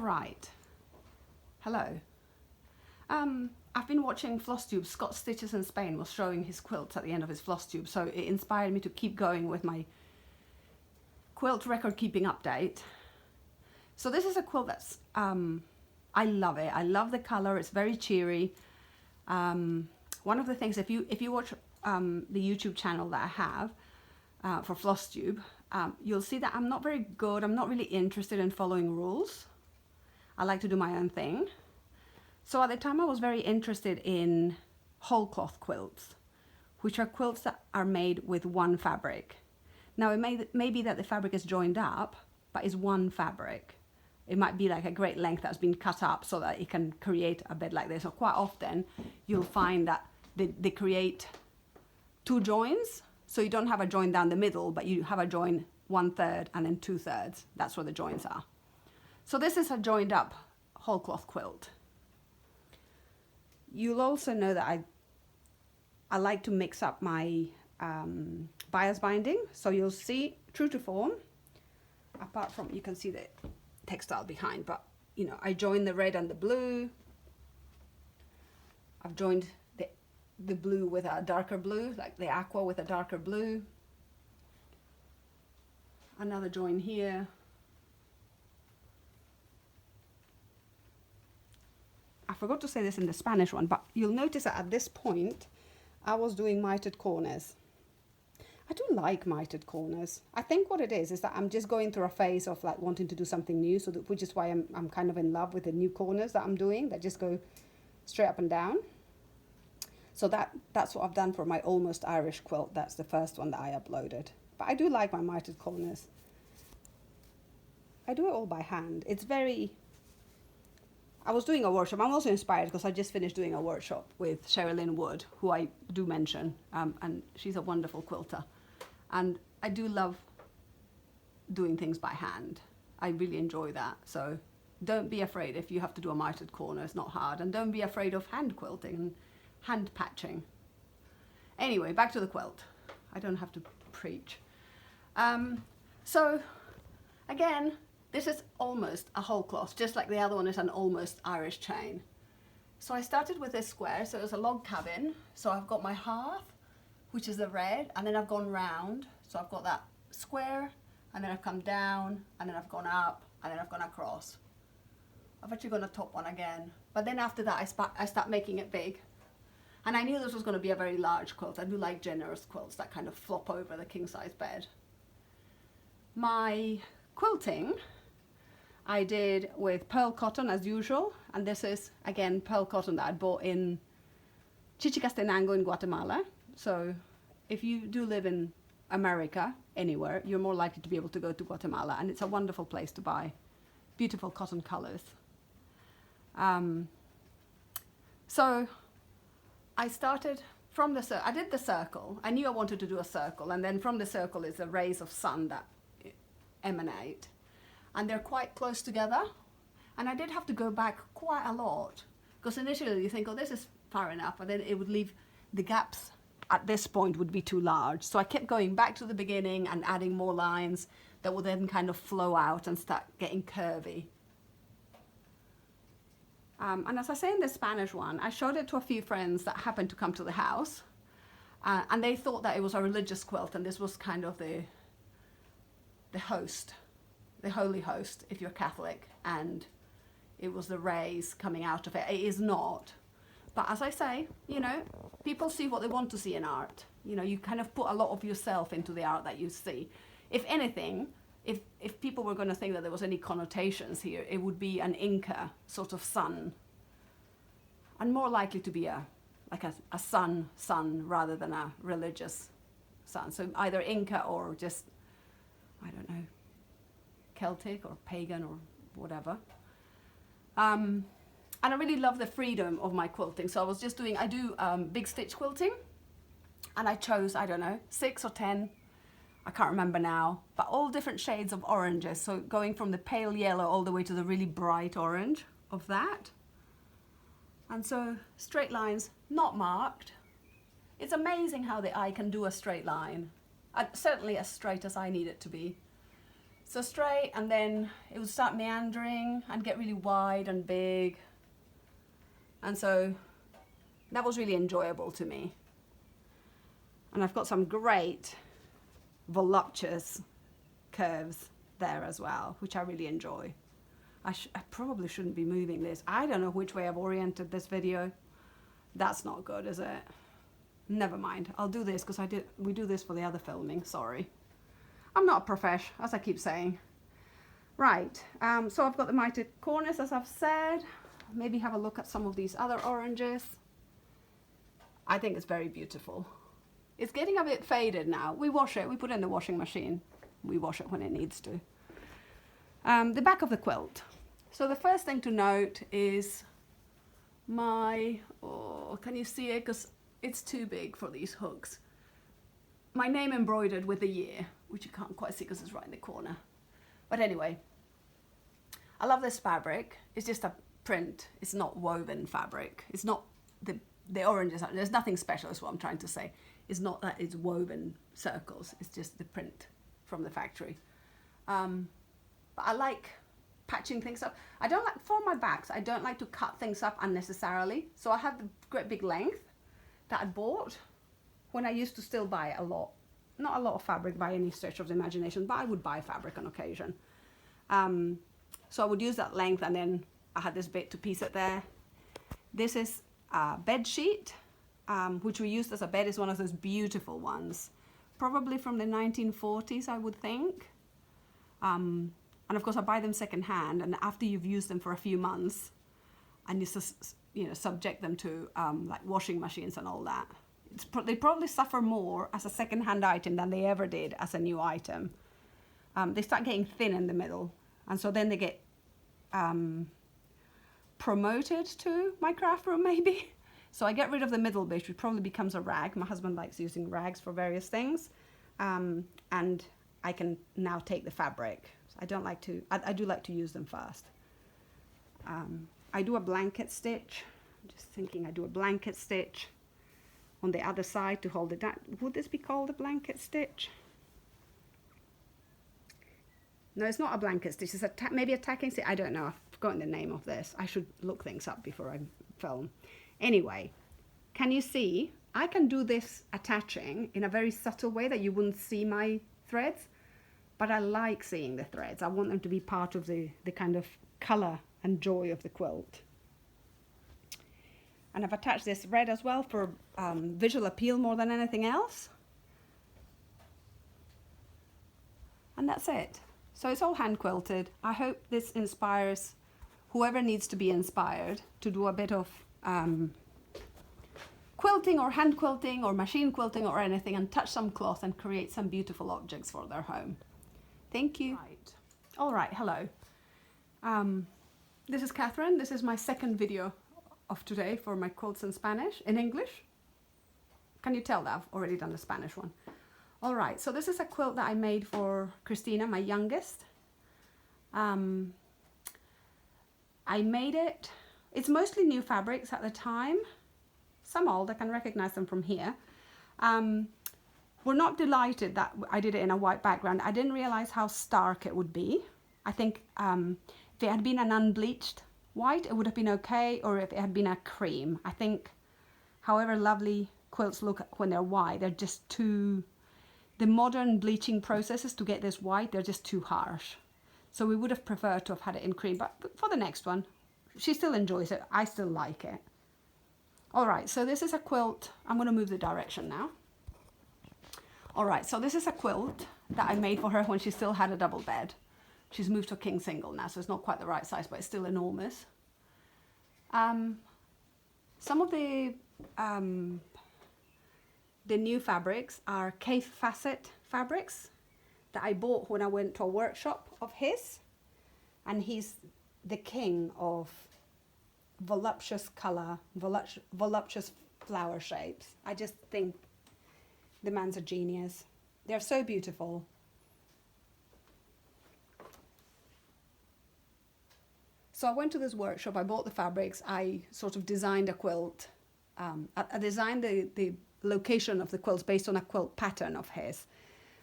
Right. Hello. I've been watching FlossTube. Scott Stitches in Spain was showing his quilts at the end of his FlossTube, so it inspired me to keep going with my quilt record keeping update. So this is a quilt that's, I love it. I love the color. It's very cheery. One of the things, if you watch the YouTube channel that I have for FlossTube, you'll see that I'm not very good. I'm not really interested in following rules. I like to do my own thing. So at the time I was very interested in whole cloth quilts, which are quilts that are made with one fabric. Now it may be that the fabric is joined up, but it's one fabric. It might be like a great length that's been cut up so that it can create a bed like this. So quite often you'll find that they create two joins. So you don't have a join down the middle, but you have a join 1/3 and then 2/3. That's where the joins are. So this is a joined up whole cloth quilt. You'll also know that I like to mix up my bias binding. So you'll see, true to form, apart from, you can see the textile behind, but you know, I joined the red and the blue. I've joined the blue with a darker blue, like the aqua with a darker blue. Another join here. I forgot to say this in the Spanish one, but you'll notice that at this point I was doing mitered corners. I do like mitered corners. I think what it is that I'm just going through a phase of like wanting to do something new, so that, which is why I'm kind of in love with the new corners that I'm doing that just go straight up and down. So that's what I've done for my Almost Irish quilt. That's the first one that I uploaded. But I do like my mitered corners. I do it all by hand. It's very... I was doing a workshop. I'm also inspired because I just finished doing a workshop with SherriLynn Wood, who I do mention, and she's a wonderful quilter. And I do love doing things by hand. I really enjoy that. So don't be afraid if you have to do a mitered corner. It's not hard. And don't be afraid of hand quilting and hand patching. Anyway, back to the quilt. I don't have to preach. So again, this is almost a whole cloth, just like the other one is an almost Irish chain. So I started with this square, so it was a log cabin. So I've got my hearth, which is the red, and then I've gone round. So I've got that square, and then I've come down, and then I've gone up, and then I've gone across. I've actually gone a top one again. But then after that, I start making it big. And I knew this was going to be a very large quilt. I do like generous quilts that kind of flop over the king-size bed. My quilting I did with pearl cotton as usual, and this is again pearl cotton that I bought in Chichicastenango in Guatemala. So if you do live in America, anywhere, you're more likely to be able to go to Guatemala, and it's a wonderful place to buy beautiful cotton colors. So I started from the I did the circle. I knew I wanted to do a circle, and then from the circle is the rays of sun that emanate. And they're quite close together. And I did have to go back quite a lot, because initially you think, oh, this is far enough, and then it would leave the gaps at this point would be too large. So I kept going back to the beginning and adding more lines that would then kind of flow out and start getting curvy. And as I say in the Spanish one, I showed it to a few friends that happened to come to the house, and they thought that it was a religious quilt, and this was kind of the host, the holy host if you're Catholic, and it was the rays coming out of it. It is not. But as I say, you know, people see what they want to see in art. You know, you kind of put a lot of yourself into the art that you see. If anything, if people were going to think that there was any connotations here, it would be an Inca sort of sun, and more likely to be a sun rather than a religious sun. So either Inca or just, I don't know, Celtic or pagan or whatever. And I really love the freedom of my quilting. So I was just doing, I do big stitch quilting, and I chose, I don't know, 6 or 10, I can't remember now, but all different shades of oranges. So going from the pale yellow all the way to the really bright orange of that. And so straight lines, not marked. It's amazing how the eye can do a straight line, certainly as straight as I need it to be. So straight, and then it would start meandering and get really wide and big. And so that was really enjoyable to me. And I've got some great voluptuous curves there as well, which I really enjoy. I probably shouldn't be moving this. I don't know which way I've oriented this video. That's not good, is it? Never mind. I'll do this because we do this for the other filming. Sorry. I'm not a profesh, as I keep saying. Right. So I've got the mitered corners, as I've said. Maybe have a look at some of these other oranges. I think it's very beautiful. It's getting a bit faded now. We wash it. We put it in the washing machine. We wash it when it needs to. The back of the quilt. So the first thing to note is my, oh, can you see it? Because it's too big for these hooks. My name embroidered with the year, which you can't quite see because it's right in the corner. But anyway, I love this fabric. It's just a print. It's not woven fabric. It's not the oranges. There's nothing special is what I'm trying to say. It's not that it's woven circles. It's just the print from the factory. But I like patching things up. I don't like, for my backs, I don't like to cut things up unnecessarily. So I have the great big length that I bought when I used to still buy a lot. Not a lot of fabric by any stretch of the imagination, but I would buy fabric on occasion. So I would use that length, and then I had this bit to piece it there. This is a bed sheet, which we used as a bed. Is one of those beautiful ones, probably from the 1940s, I would think. And of course I buy them secondhand, and after you've used them for a few months and you subject them to like washing machines and all that, they probably suffer more as a secondhand item than they ever did as a new item. They start getting thin in the middle, and so then they get promoted to my craft room maybe. So I get rid of the middle bit, which probably becomes a rag. My husband likes using rags for various things, and I can now take the fabric. I don't like to, I do like to use them first. I do a blanket stitch. I'm just thinking I do a blanket stitch on the other side to hold it down. Would this be called a blanket stitch? No, it's not a blanket stitch. It's maybe a tacking stitch. I don't know. I've forgotten the name of this. I should look things up before I film. Anyway, can you see? I can do this attaching in a very subtle way that you wouldn't see my threads. But I like seeing the threads. I want them to be part of the kind of colour and joy of the quilt. And I've attached this red as well for visual appeal more than anything else. And that's it. So it's all hand quilted. I hope this inspires whoever needs to be inspired to do a bit of quilting or hand quilting or machine quilting or anything, and touch some cloth and create some beautiful objects for their home. Thank you. Right. All right, hello. This is Catherine. This is my second video of today for my quilts in Spanish, in English. Can you tell that I've already done the Spanish one? All right, so this is a quilt that I made for Christina, my youngest. I made it, it's mostly new fabrics at the time, some old, I can recognize them from here. We're not delighted that I did it in a white background. I didn't realize how stark it would be. I think if it had been an unbleached white, it would have been okay, or if it had been a cream. I think however lovely quilts look when they're white, they're just too, the modern bleaching processes to get this white, they're just too harsh. So we would have preferred to have had it in cream, but for the next one, she still enjoys it. I still like it. All right, so this is a quilt. I'm going to move the direction now. All right, so this is a quilt that I made for her when she still had a double bed. She's moved to a king single now, so it's not quite the right size, but it's still enormous. Some of the new fabrics are Keith Facet fabrics that I bought when I went to a workshop of his, and he's the king of voluptuous color, voluptuous flower shapes. I just think the man's a genius. They're so beautiful. So I went to this workshop, I bought the fabrics, I sort of designed a quilt. I designed the location of the quilts based on a quilt pattern of his.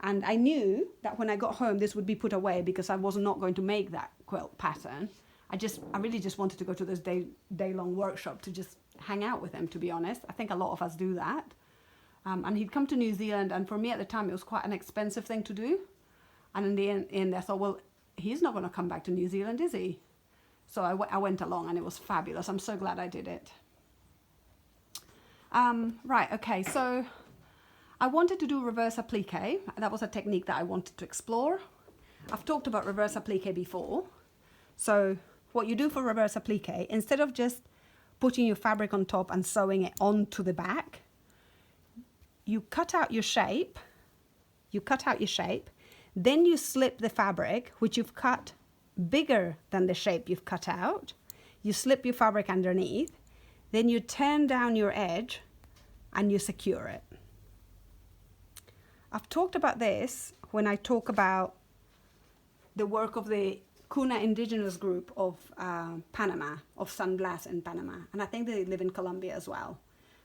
And I knew that when I got home, this would be put away because I was not going to make that quilt pattern. I really just wanted to go to this day-long workshop to just hang out with him, to be honest. I think a lot of us do that. And he'd come to New Zealand, and for me at the time, it was quite an expensive thing to do. And in the end I thought, well, he's not going to come back to New Zealand, is he? So I went along, and it was fabulous. I'm so glad I did it. Right, okay, so I wanted to do reverse applique. That was a technique that I wanted to explore. I've talked about reverse applique before. So what you do for reverse applique, instead of just putting your fabric on top and sewing it onto the back, you cut out your shape, then you slip the fabric, which you've cut bigger than the shape you've cut out. You slip your fabric underneath, then you turn down your edge and you secure it. I've talked about this when I talk about the work of the Kuna indigenous group of Panama, of San Blas in Panama. And I think they live in Colombia as well.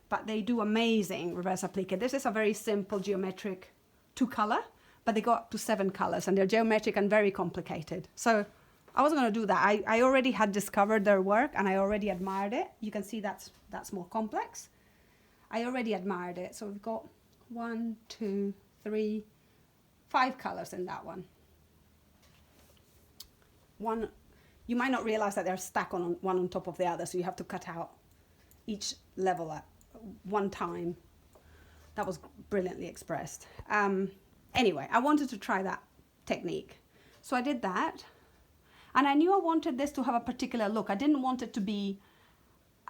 But they do amazing reverse applique. This is a very simple geometric 2-color, but they go up to 7 colors, and they're geometric and very complicated. So I wasn't going to do that. I already had discovered their work, and I already admired it. You can see that's more complex. I already admired it. So we've got 1, 2, 3, 5 colors in that one. You might not realize that they're stacked on one on top of the other, so you have to cut out each level at one time. That was brilliantly expressed. Anyway, I wanted to try that technique. So I did that, and I knew I wanted this to have a particular look. I didn't want it to be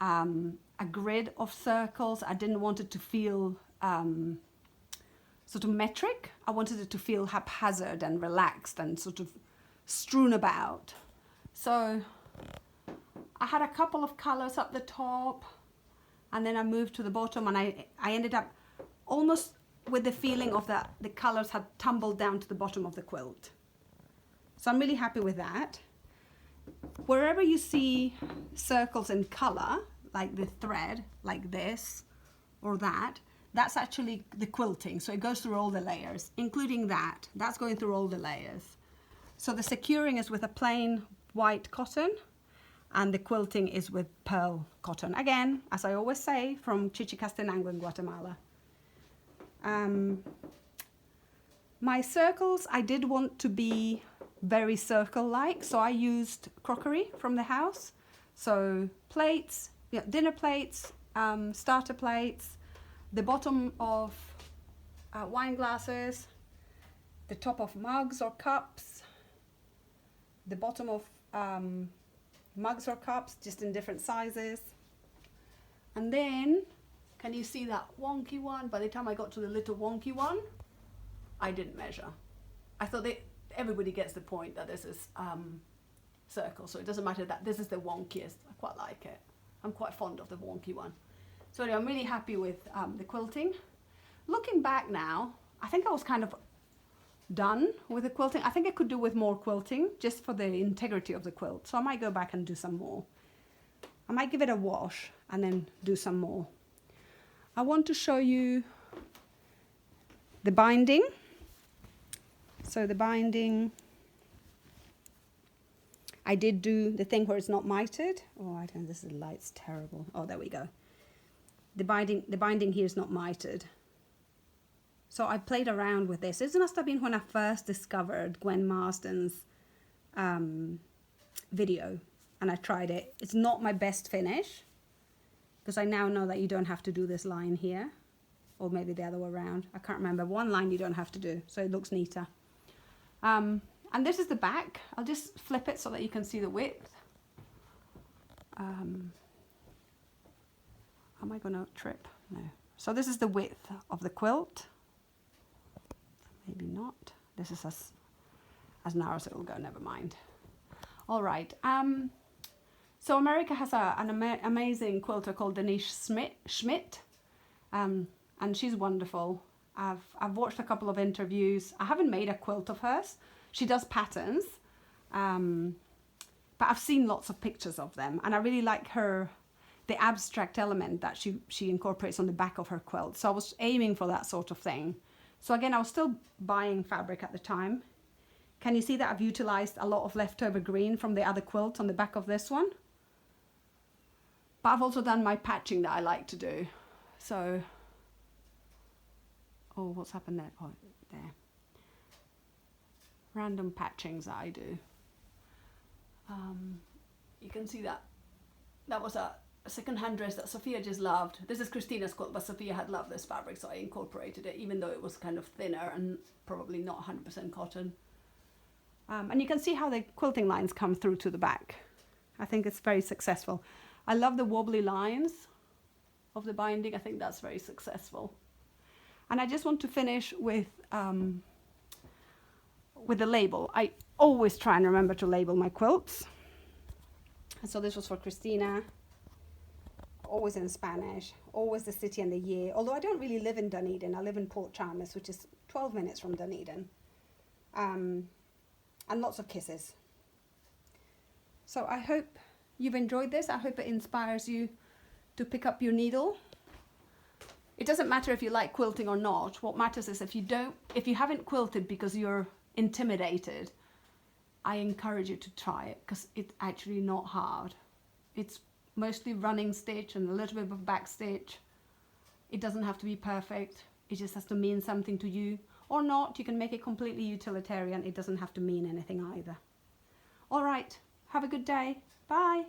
a grid of circles. I didn't want it to feel sort of metric. I wanted it to feel haphazard and relaxed and sort of strewn about. So I had a couple of colors up the top, and then I moved to the bottom, and I ended up almost with the feeling of that the colors had tumbled down to the bottom of the quilt. So I'm really happy with that. Wherever you see circles in color, like the thread, like this or that, that's actually the quilting. So it goes through all the layers, including that. That's going through all the layers. So the securing is with a plain white cotton, and the quilting is with pearl cotton. Again, as I always say, from Chichicastenango in Guatemala. My circles, I did want to be very circle-like, so I used crockery from the house. So plates, dinner plates, starter plates, the bottom of wine glasses, the top of mugs or cups, the bottom of mugs or cups, just in different sizes. And then, can you see that wonky one? By the time I got to the little wonky one, I didn't measure. I thought that everybody gets the point that this is circle, so it doesn't matter that this is the wonkiest. I quite like it. I'm quite fond of the wonky one. So anyway, I'm really happy with the quilting. Looking back now, I think I was kind of done with the quilting. I think I could do with more quilting just for the integrity of the quilt. So I might go back and do some more. I might give it a wash and then do some more. I want to show you the binding. So the binding, I did do the thing where it's not mited. Oh, I don't, this light's terrible. Oh, there we go. The binding here is not mited. So I played around with this. This must have been when I first discovered Gwen Marsden's video, and I tried it. It's not my best finish, because I now know that you don't have to do this line here, or maybe the other way around. I can't remember. One line you don't have to do, so it looks neater. And this is the back. I'll just flip it so that you can see the width. Am I going to trip? No. So this is the width of the quilt. Maybe not. This is as narrow as it will go, never mind. All right. So America has an amazing quilter called Denise Schmidt, and she's wonderful. I've watched a couple of interviews. I haven't made a quilt of hers. She does patterns, but I've seen lots of pictures of them, and I really like the abstract element that she incorporates on the back of her quilt. So I was aiming for that sort of thing. So again, I was still buying fabric at the time. Can you see that I've utilized a lot of leftover green from the other quilt on the back of this one? But I've also done my patching that I like to do. So, oh, what's happened there? Oh, there. Random patchings that I do. You can see that that was a second-hand dress that Sophia just loved. This is Christina's quilt, but Sophia had loved this fabric, so I incorporated it, even though it was kind of thinner and probably not 100% cotton. And you can see how the quilting lines come through to the back. I think it's very successful. I love the wobbly lines of the binding. I think that's very successful. And I just want to finish with the label. I always try and remember to label my quilts. So this was for Christina, always in Spanish, always the city and the year. Although I don't really live in Dunedin, I live in Port Chalmers, which is 12 minutes from Dunedin. And lots of kisses. So I hope you've enjoyed this. I hope it inspires you to pick up your needle. It doesn't matter if you like quilting or not. What matters is if you haven't quilted because you're intimidated, I encourage you to try it, because it's actually not hard. It's mostly running stitch and a little bit of back stitch. It doesn't have to be perfect. It just has to mean something to you, or not. You can make it completely utilitarian. It doesn't have to mean anything either. All right, have a good day. Bye.